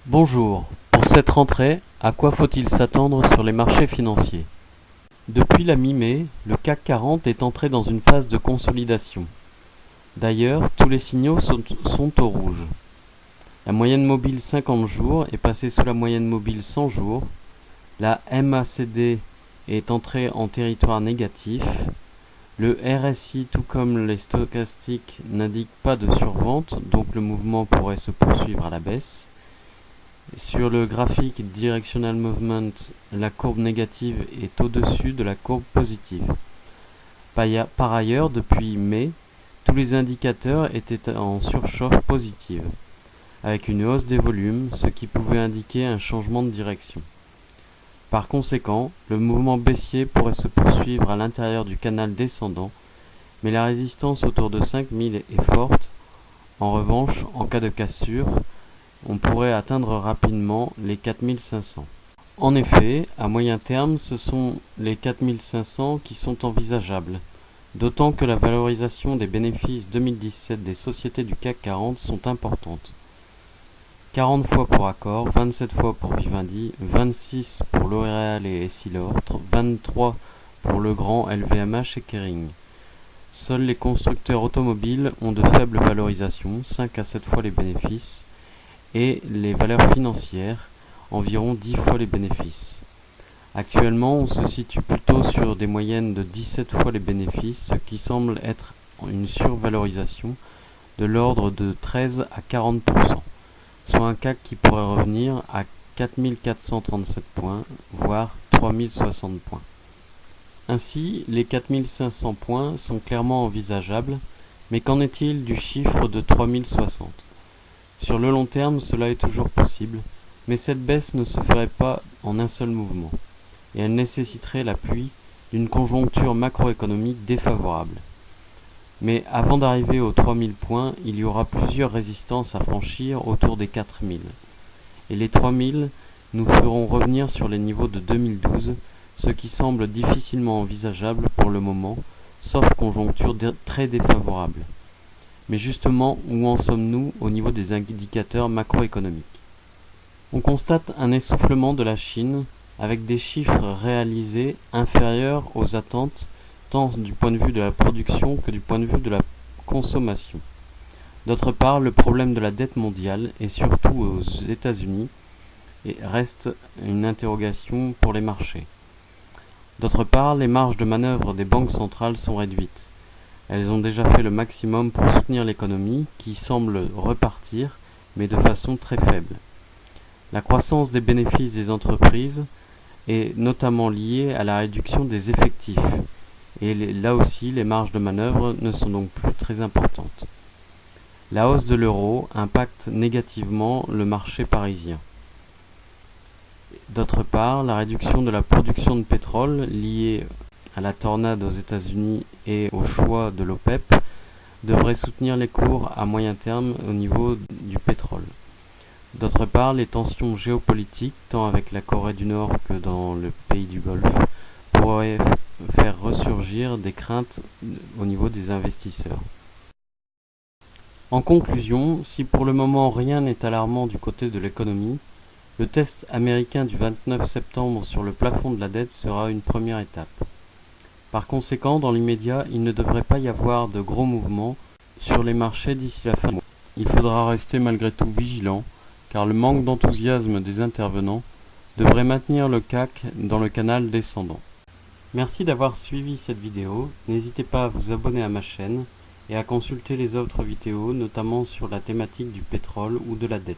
Bonjour, pour cette rentrée, à quoi faut-il s'attendre sur les marchés financiers? Depuis la mi-mai, le CAC 40 est entré dans une phase de consolidation. D'ailleurs, tous les signaux sont au rouge. La moyenne mobile 50 jours est passée sous la moyenne mobile 100 jours. La MACD est entrée en territoire négatif. Le RSI, tout comme les stochastiques, n'indiquent pas de survente, donc le mouvement pourrait se poursuivre à la baisse. Sur le graphique Directional Movement, la courbe négative est au-dessus de la courbe positive. Par ailleurs, depuis mai, tous les indicateurs étaient en surchauffe positive, avec une hausse des volumes, ce qui pouvait indiquer un changement de direction. Par conséquent, le mouvement baissier pourrait se poursuivre à l'intérieur du canal descendant, mais la résistance autour de 5000 est forte. En revanche, en cas de cassure, on pourrait atteindre rapidement les 4500. En effet, à moyen terme, ce sont les 4500 qui sont envisageables, d'autant que la valorisation des bénéfices 2017 des sociétés du CAC 40 sont importantes. 40 fois pour Accor, 27 fois pour Vivendi, 26 pour L'Oréal et Essilor, 23 pour Legrand, LVMH et Kering. Seuls les constructeurs automobiles ont de faibles valorisations, 5 à 7 fois les bénéfices, et les valeurs financières, environ 10 fois les bénéfices. Actuellement, on se situe plutôt sur des moyennes de 17 fois les bénéfices, ce qui semble être une survalorisation de l'ordre de 13 à 40%, soit un CAC qui pourrait revenir à 4437 points, voire 3060 points. Ainsi, les 4500 points sont clairement envisageables, mais qu'en est-il du chiffre de 3060 ? Sur le long terme, cela est toujours possible, mais cette baisse ne se ferait pas en un seul mouvement, et elle nécessiterait l'appui d'une conjoncture macroéconomique défavorable. Mais avant d'arriver aux 3000 points, il y aura plusieurs résistances à franchir autour des 4000. Et les 3000 nous feront revenir sur les niveaux de 2012, ce qui semble difficilement envisageable pour le moment, sauf conjoncture très défavorable. Mais justement, où en sommes-nous au niveau des indicateurs macroéconomiques? On constate un essoufflement de la Chine avec des chiffres réalisés inférieurs aux attentes tant du point de vue de la production que du point de vue de la consommation. D'autre part, le problème de la dette mondiale et surtout aux États-Unis reste une interrogation pour les marchés. D'autre part, les marges de manœuvre des banques centrales sont réduites. Elles ont déjà fait le maximum pour soutenir l'économie, qui semble repartir, mais de façon très faible. La croissance des bénéfices des entreprises est notamment liée à la réduction des effectifs, et là aussi les marges de manœuvre ne sont donc plus très importantes. La hausse de l'euro impacte négativement le marché parisien. D'autre part, la réduction de la production de pétrole liée à la tornade aux États-Unis et au choix de l'OPEP devrait soutenir les cours à moyen terme au niveau du pétrole. D'autre part, les tensions géopolitiques, tant avec la Corée du Nord que dans le pays du Golfe, pourraient faire ressurgir des craintes au niveau des investisseurs. En conclusion, si pour le moment rien n'est alarmant du côté de l'économie, le test américain du 29 septembre sur le plafond de la dette sera une première étape. Par conséquent, dans l'immédiat, il ne devrait pas y avoir de gros mouvements sur les marchés d'ici la fin du mois. Il faudra rester malgré tout vigilant, car le manque d'enthousiasme des intervenants devrait maintenir le CAC dans le canal descendant. Merci d'avoir suivi cette vidéo, n'hésitez pas à vous abonner à ma chaîne et à consulter les autres vidéos, notamment sur la thématique du pétrole ou de la dette.